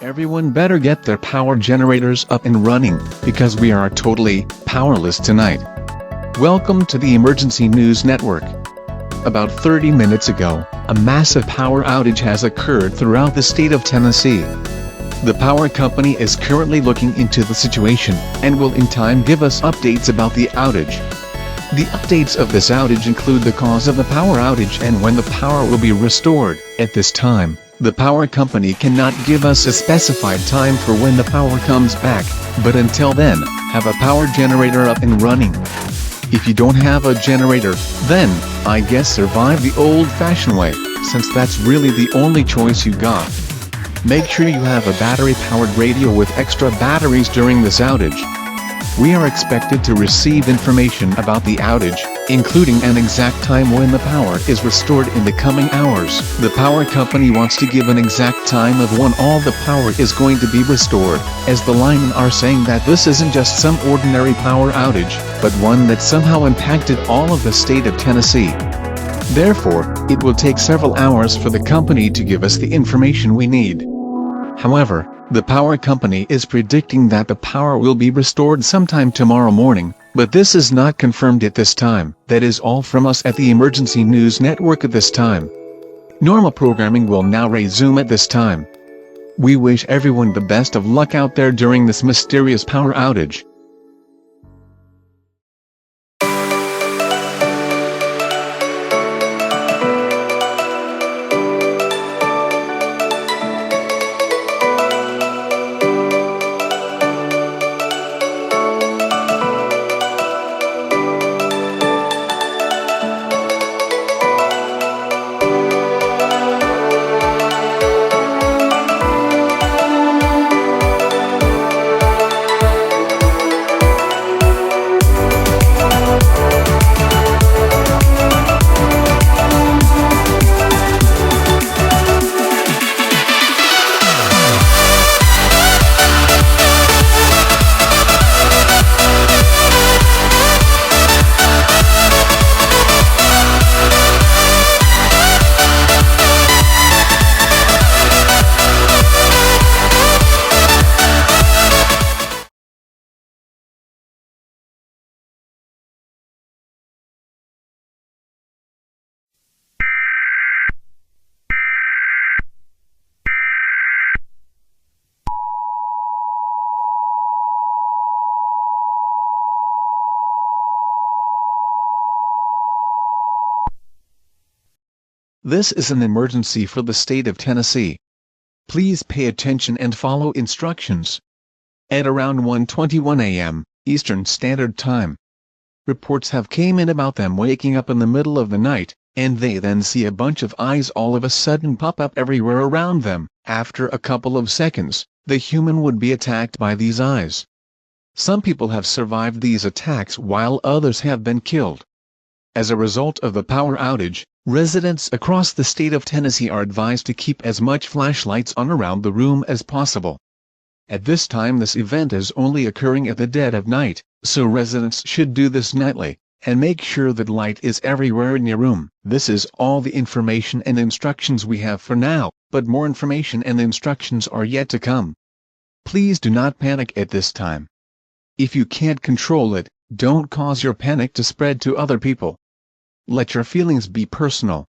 Everyone better get their power generators up and running, because we are totally powerless tonight. Welcome to the Emergency News Network. About 30 minutes ago, a massive power outage has occurred throughout the state of Tennessee. The power company is currently looking into the situation, and will in time give us updates about the outage. The updates of this outage include the cause of the power outage and when the power will be restored. At this time, the power company cannot give us a specified time for when the power comes back, but until then, have a power generator up and running. If you don't have a generator, then, I guess survive the old-fashioned way, since that's really the only choice you got. Make sure you have a battery-powered radio with extra batteries during this outage. We are expected to receive information about the outage, including an exact time when the power is restored in the coming hours. The power company wants to give an exact time of when all the power is going to be restored, as the linemen are saying that this isn't just some ordinary power outage, but one that somehow impacted all of the state of Tennessee. Therefore, it will take several hours for the company to give us the information we need. However, the power company is predicting that the power will be restored sometime tomorrow morning, but this is not confirmed at this time. That is all from us at the Emergency News Network at this time. Normal programming will now resume at this time. We wish everyone the best of luck out there during this mysterious power outage. This is an emergency for the state of Tennessee. Please pay attention and follow instructions. At around 1:21 a.m. Eastern Standard Time, reports have came in about them waking up in the middle of the night, and they then see a bunch of eyes all of a sudden pop up everywhere around them. After a couple of seconds, the human would be attacked by these eyes. Some people have survived these attacks while others have been killed. As a result of the power outage, residents across the state of Tennessee are advised to keep as much flashlights on around the room as possible. At this time, this event is only occurring at the dead of night, so residents should do this nightly, and make sure that light is everywhere in your room. This is all the information and instructions we have for now, but more information and instructions are yet to come. Please do not panic at this time. If you can't control it, don't cause your panic to spread to other people. Let your feelings be personal.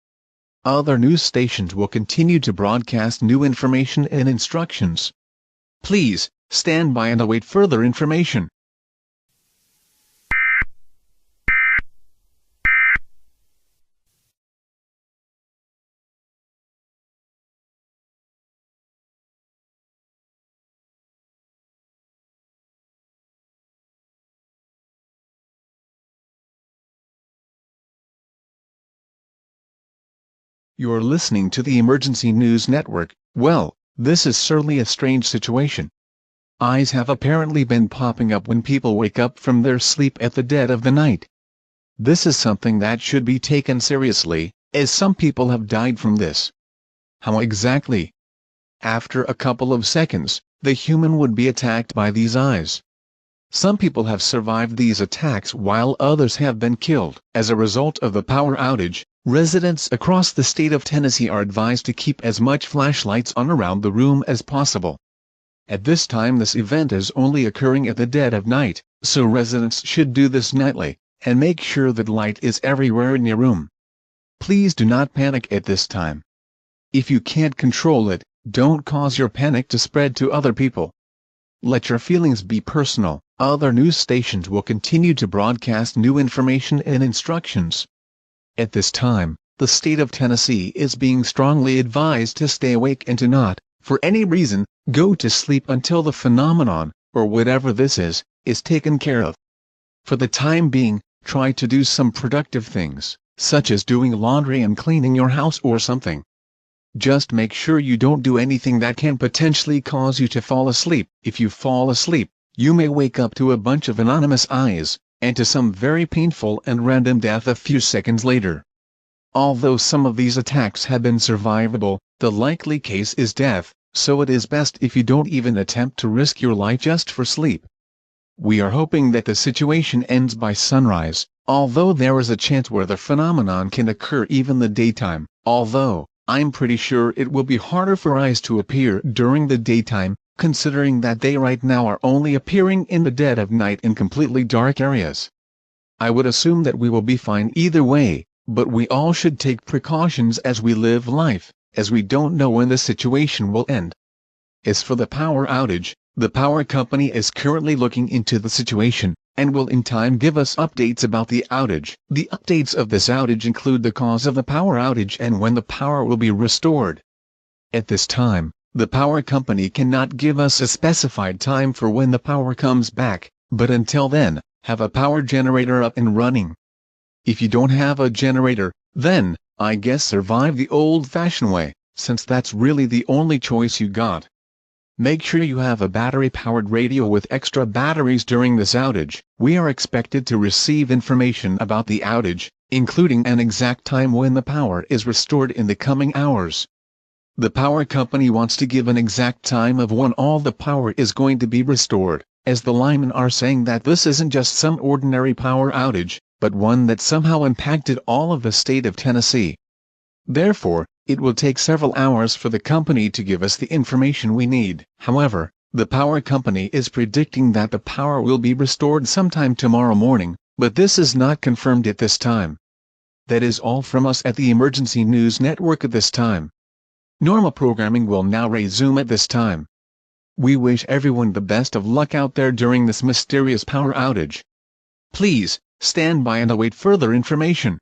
Other news stations will continue to broadcast new information and instructions. Please, stand by and await further information. You're listening to the Emergency News Network. Well, this is certainly a strange situation. Eyes have apparently been popping up when people wake up from their sleep at the dead of the night. This is something that should be taken seriously, as some people have died from this. How exactly? After a couple of seconds, the human would be attacked by these eyes. Some people have survived these attacks while others have been killed. As a result of the power outage, residents across the state of Tennessee are advised to keep as much flashlights on around the room as possible. At this time this event is only occurring at the dead of night, so residents should do this nightly, and make sure that light is everywhere in your room. Please do not panic at this time. If you can't control it, don't cause your panic to spread to other people. Let your feelings be personal. Other news stations will continue to broadcast new information and instructions. At this time, the state of Tennessee is being strongly advised to stay awake and to not, for any reason, go to sleep until the phenomenon, or whatever this is taken care of. For the time being, try to do some productive things, such as doing laundry and cleaning your house or something. Just make sure you don't do anything that can potentially cause you to fall asleep. If you fall asleep, you may wake up to a bunch of anonymous eyes, and to some very painful and random death a few seconds later. Although some of these attacks have been survivable, the likely case is death, so it is best if you don't even attempt to risk your life just for sleep. We are hoping that the situation ends by sunrise, although there is a chance where the phenomenon can occur even the daytime, although I'm pretty sure it will be harder for eyes to appear during the daytime, considering that they right now are only appearing in the dead of night in completely dark areas. I would assume that we will be fine either way, but we all should take precautions as we live life, as we don't know when the situation will end. As for the power outage, the power company is currently looking into the situation, and will in time give us updates about the outage. The updates of this outage include the cause of the power outage and when the power will be restored. At this time, the power company cannot give us a specified time for when the power comes back, but until then, have a power generator up and running. If you don't have a generator, then, I guess survive the old-fashioned way, since that's really the only choice you got. Make sure you have a battery-powered radio with extra batteries during this outage. We are expected to receive information about the outage, including an exact time when the power is restored in the coming hours. The power company wants to give an exact time of when all the power is going to be restored, as the linemen are saying that this isn't just some ordinary power outage, but one that somehow impacted all of the state of Tennessee. Therefore, it will take several hours for the company to give us the information we need. However, the power company is predicting that the power will be restored sometime tomorrow morning, but this is not confirmed at this time. That is all from us at the Emergency News Network at this time. Normal programming will now resume at this time. We wish everyone the best of luck out there during this mysterious power outage. Please, stand by and await further information.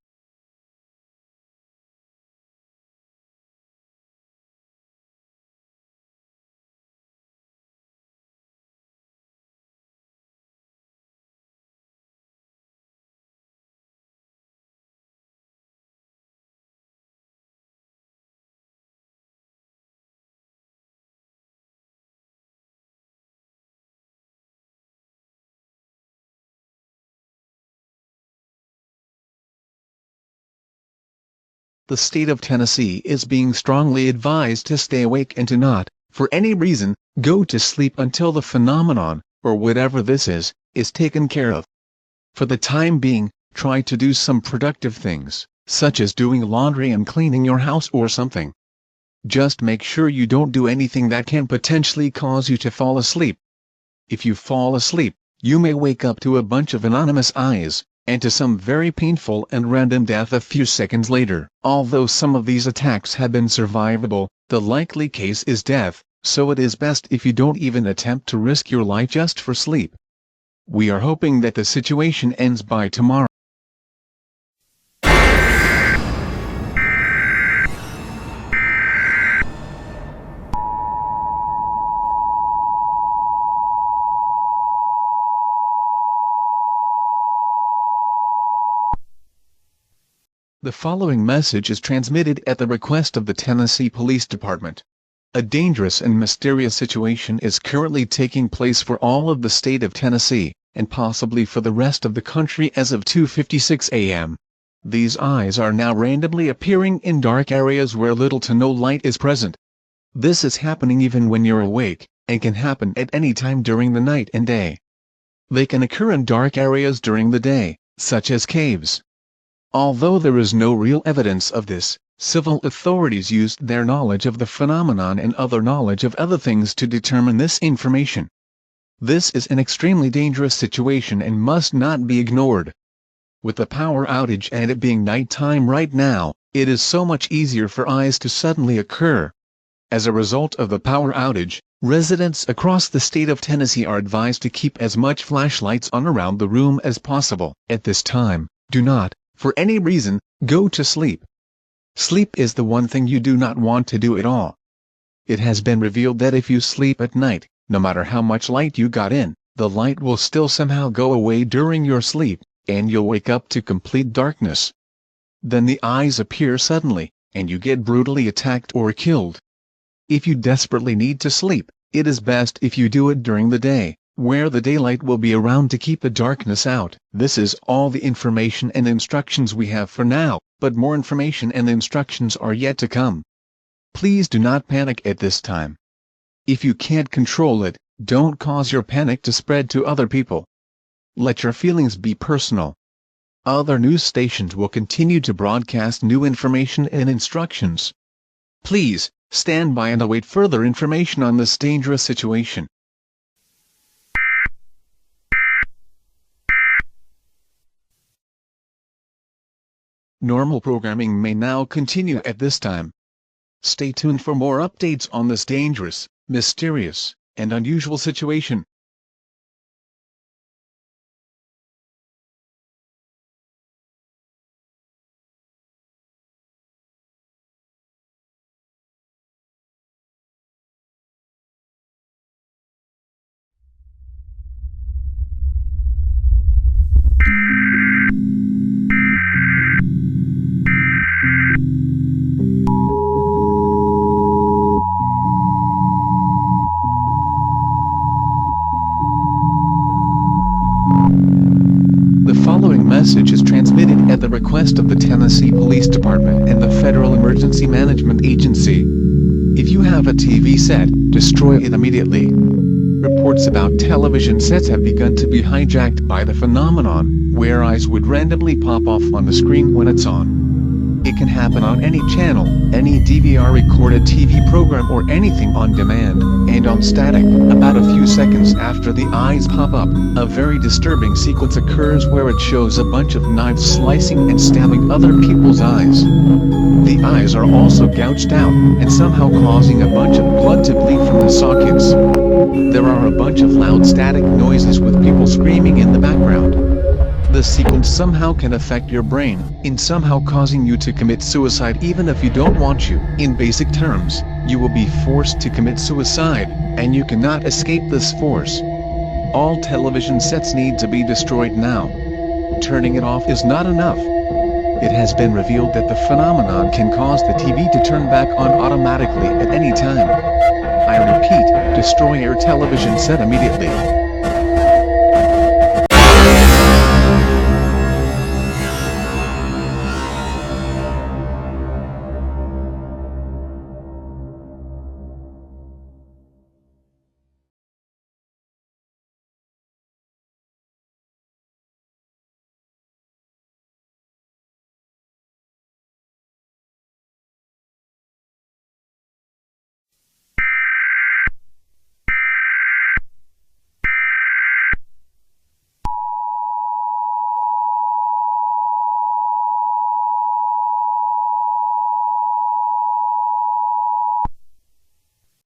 The state of Tennessee is being strongly advised to stay awake and to not, for any reason, go to sleep until the phenomenon, or whatever this is taken care of. For the time being, try to do some productive things, such as doing laundry and cleaning your house or something. Just make sure you don't do anything that can potentially cause you to fall asleep. If you fall asleep, you may wake up to a bunch of anonymous eyes, and to some very painful and random death a few seconds later. Although some of these attacks have been survivable, the likely case is death, so it is best if you don't even attempt to risk your life just for sleep. We are hoping that the situation ends by tomorrow. The following message is transmitted at the request of the Tennessee Police Department. A dangerous and mysterious situation is currently taking place for all of the state of Tennessee, and possibly for the rest of the country as of 2:56 a.m. These eyes are now randomly appearing in dark areas where little to no light is present. This is happening even when you're awake, and can happen at any time during the night and day. They can occur in dark areas during the day, such as caves. Although there is no real evidence of this, Civil authorities used their knowledge of the phenomenon and other knowledge of other things to determine this information. This is an extremely dangerous situation and must not be ignored. With the power outage and it being nighttime right now, it is so much easier for EAS to suddenly occur. As a result of the power outage, residents across the state of Tennessee are advised to keep as much flashlights on around the room as possible. At this time, do not, for any reason, go to sleep. Sleep is the one thing you do not want to do at all. It has been revealed that if you sleep at night, no matter how much light you got in, the light will still somehow go away during your sleep, and you'll wake up to complete darkness. Then the eyes appear suddenly, and you get brutally attacked or killed. If you desperately need to sleep, it is best if you do it during the day, where the daylight will be around to keep the darkness out. This is all the information and instructions we have for now, but more information and instructions are yet to come. Please do not panic at this time. If you can't control it, don't cause your panic to spread to other people. Let your feelings be personal. Other news stations will continue to broadcast new information and instructions. Please, stand by and await further information on this dangerous situation. Normal programming may now continue at this time. Stay tuned for more updates on this dangerous, mysterious, and unusual situation. The following message is transmitted at the request of the Tennessee Police Department and the Federal Emergency Management Agency. If you have a TV set, destroy it immediately. Reports about television sets have begun to be hijacked by the phenomenon, where eyes would randomly pop off on the screen when it's on. It can happen on any channel, any DVR recorded TV program or anything on demand, and on static. About a few seconds after the eyes pop up, a very disturbing sequence occurs where it shows a bunch of knives slicing and stabbing other people's eyes. The eyes are also gouged out, and somehow causing a bunch of blood to bleed from the sockets. There are a bunch of loud static noises with people screaming in the background. The sequence somehow can affect your brain, in somehow causing you to commit suicide even if you don't want to. In basic terms, you will be forced to commit suicide, and you cannot escape this force. All television sets need to be destroyed now. Turning it off is not enough. It has been revealed that the phenomenon can cause the TV to turn back on automatically at any time. I repeat, destroy your television set immediately.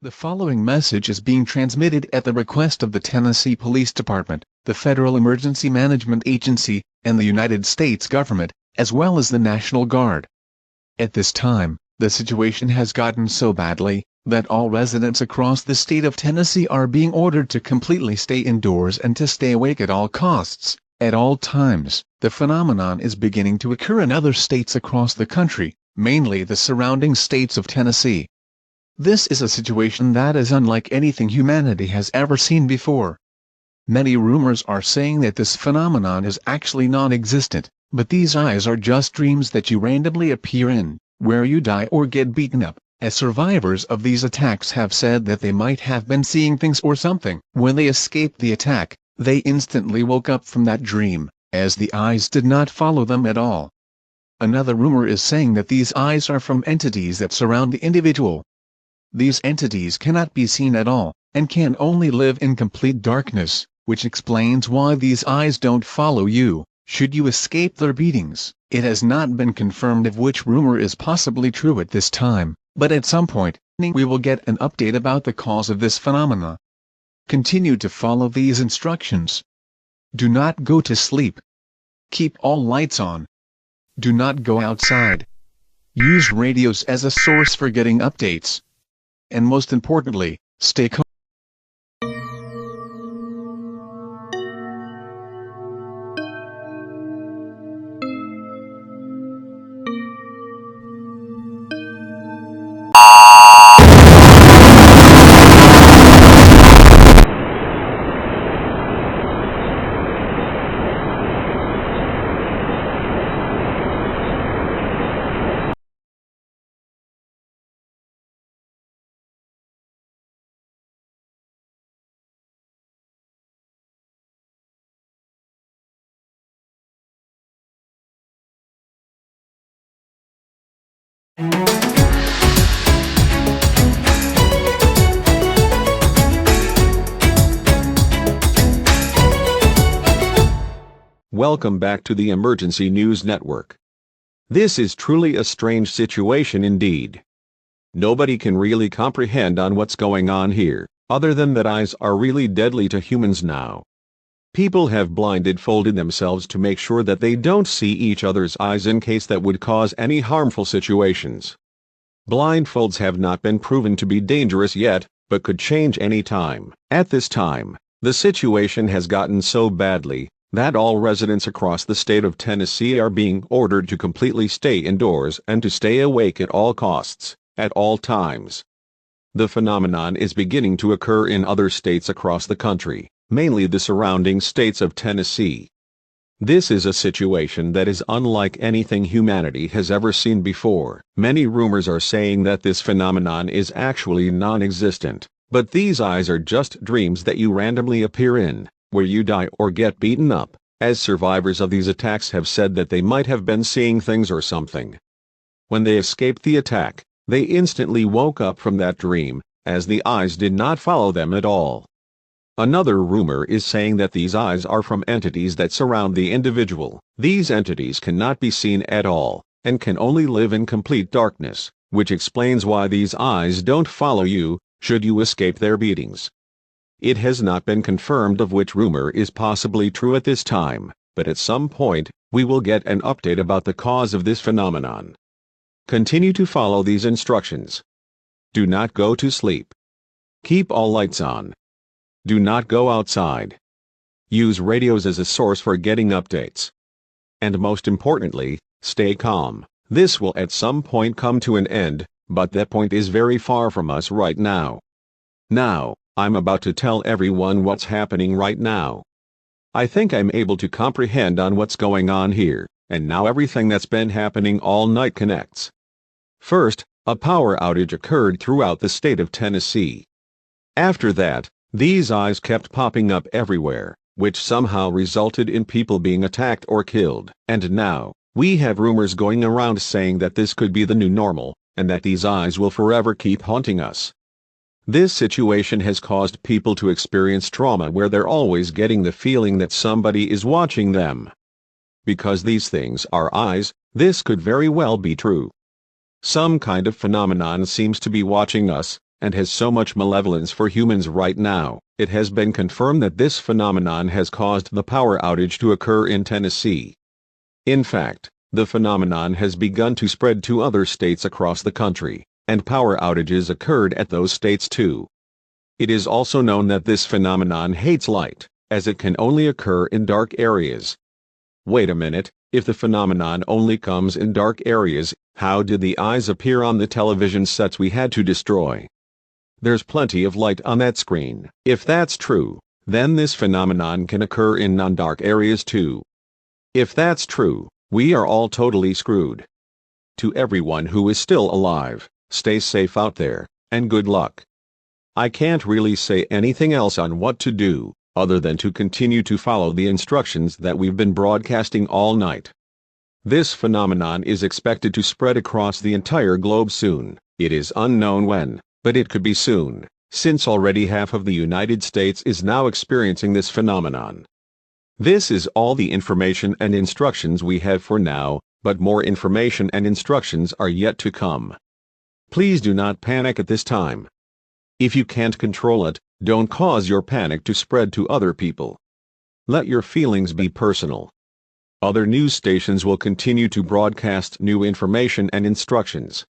The following message is being transmitted at the request of the Tennessee Police Department, the Federal Emergency Management Agency, and the United States government, as well as the National Guard. At this time, the situation has gotten so badly that all residents across the state of Tennessee are being ordered to completely stay indoors and to stay awake at all costs, at all times. The phenomenon is beginning to occur in other states across the country, mainly the surrounding states of Tennessee. This is a situation that is unlike anything humanity has ever seen before. Many rumors are saying that this phenomenon is actually non-existent, but these eyes are just dreams that you randomly appear in, where you die or get beaten up, as survivors of these attacks have said that they might have been seeing things or something. When they escaped the attack, they instantly woke up from that dream, as the eyes did not follow them at all. Another rumor is saying that these eyes are from entities that surround the individual. These entities cannot be seen at all, and can only live in complete darkness, which explains why these eyes don't follow you, should you escape their beatings. It has not been confirmed if which rumor is possibly true at this time, but at some point, we will get an update about the cause of this phenomena. Continue to follow these instructions. Do not go to sleep. Keep all lights on. Do not go outside. Use radios as a source for getting updates. And most importantly, stay calm. Welcome back to the Emergency News Network. This is truly a strange situation indeed. Nobody can really comprehend on what's going on here, other than that eyes are really deadly to humans now. People have blindfolded themselves to make sure that they don't see each other's eyes in case that would cause any harmful situations. Blindfolds have not been proven to be dangerous yet, but could change any time. At this time, the situation has gotten so badly that all residents across the state of Tennessee are being ordered to completely stay indoors and to stay awake at all costs, at all times. The phenomenon is beginning to occur in other states across the country, mainly the surrounding states of Tennessee. This is a situation that is unlike anything humanity has ever seen before. Many rumors are saying that this phenomenon is actually non-existent, but these eyes are just dreams that you randomly appear in, where you die or get beaten up, as survivors of these attacks have said that they might have been seeing things or something. When they escaped the attack, they instantly woke up from that dream, as the eyes did not follow them at all. Another rumor is saying that these eyes are from entities that surround the individual. These entities cannot be seen at all, and can only live in complete darkness, which explains why these eyes don't follow you, should you escape their beatings. It has not been confirmed of which rumor is possibly true at this time, but at some point, we will get an update about the cause of this phenomenon. Continue to follow these instructions. Do not go to sleep. Keep all lights on. Do not go outside. Use radios as a source for getting updates. And most importantly, stay calm. This will at some point come to an end, but that point is very far from us right now. Now, I'm about to tell everyone what's happening right now. I think I'm able to comprehend on what's going on here, and now everything that's been happening all night connects. First, a power outage occurred throughout the state of Tennessee. After that, these eyes kept popping up everywhere, which somehow resulted in people being attacked or killed. And now, we have rumors going around saying that this could be the new normal, and that these eyes will forever keep haunting us. This situation has caused people to experience trauma where they're always getting the feeling that somebody is watching them. Because these things are eyes, this could very well be true. Some kind of phenomenon seems to be watching us, and has so much malevolence for humans right now. It has been confirmed that this phenomenon has caused the power outage to occur in Tennessee. In fact, the phenomenon has begun to spread to other states across the country, and power outages occurred at those states too. It is also known that this phenomenon hates light, as it can only occur in dark areas. Wait a minute, if the phenomenon only comes in dark areas, how did the eyes appear on the television sets we had to destroy? There's plenty of light on that screen. If that's true, then this phenomenon can occur in non-dark areas too. If that's true, we are all totally screwed. To everyone who is still alive, stay safe out there, and good luck. I can't really say anything else on what to do, other than to continue to follow the instructions that we've been broadcasting all night. This phenomenon is expected to spread across the entire globe soon. It is unknown when, but it could be soon, since already half of the United States is now experiencing this phenomenon. This is all the information and instructions we have for now, but more information and instructions are yet to come. Please do not panic at this time. If you can't control it, don't cause your panic to spread to other people. Let your feelings be personal. Other news stations will continue to broadcast new information and instructions.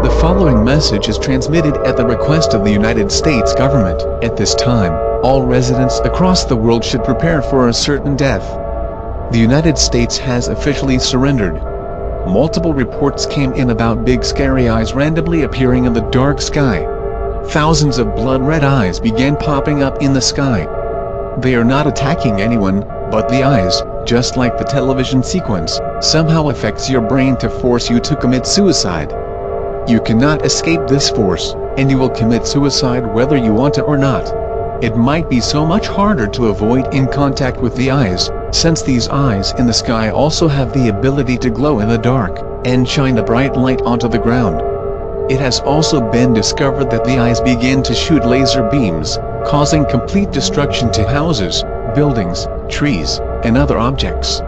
The following message is transmitted at the request of the United States government. At this time, all residents across the world should prepare for a certain death. The United States has officially surrendered. Multiple reports came in about big scary eyes randomly appearing in the dark sky. Thousands of blood-red eyes began popping up in the sky. They are not attacking anyone, but the eyes, just like the television sequence, somehow affects your brain to force you to commit suicide. You cannot escape this force, and you will commit suicide whether you want to or not. It might be so much harder to avoid in contact with the eyes, since these eyes in the sky also have the ability to glow in the dark, and shine a bright light onto the ground. It has also been discovered that the eyes begin to shoot laser beams, causing complete destruction to houses, buildings, trees, and other objects.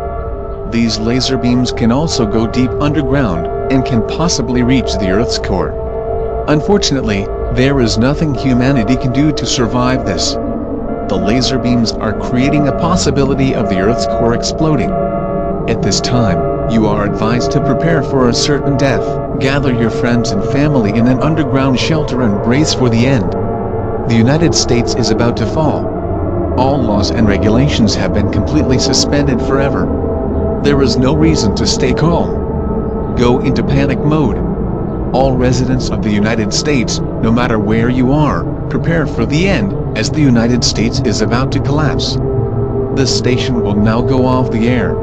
These laser beams can also go deep underground, and can possibly reach the Earth's core. Unfortunately, there is nothing humanity can do to survive this. The laser beams are creating a possibility of the Earth's core exploding. At this time, you are advised to prepare for a certain death. Gather your friends and family in an underground shelter and brace for the end. The United States is about to fall. All laws and regulations have been completely suspended forever. There is no reason to stay calm. Go into panic mode. All residents of the United States, no matter where you are, prepare for the end, as the United States is about to collapse. This station will now go off the air.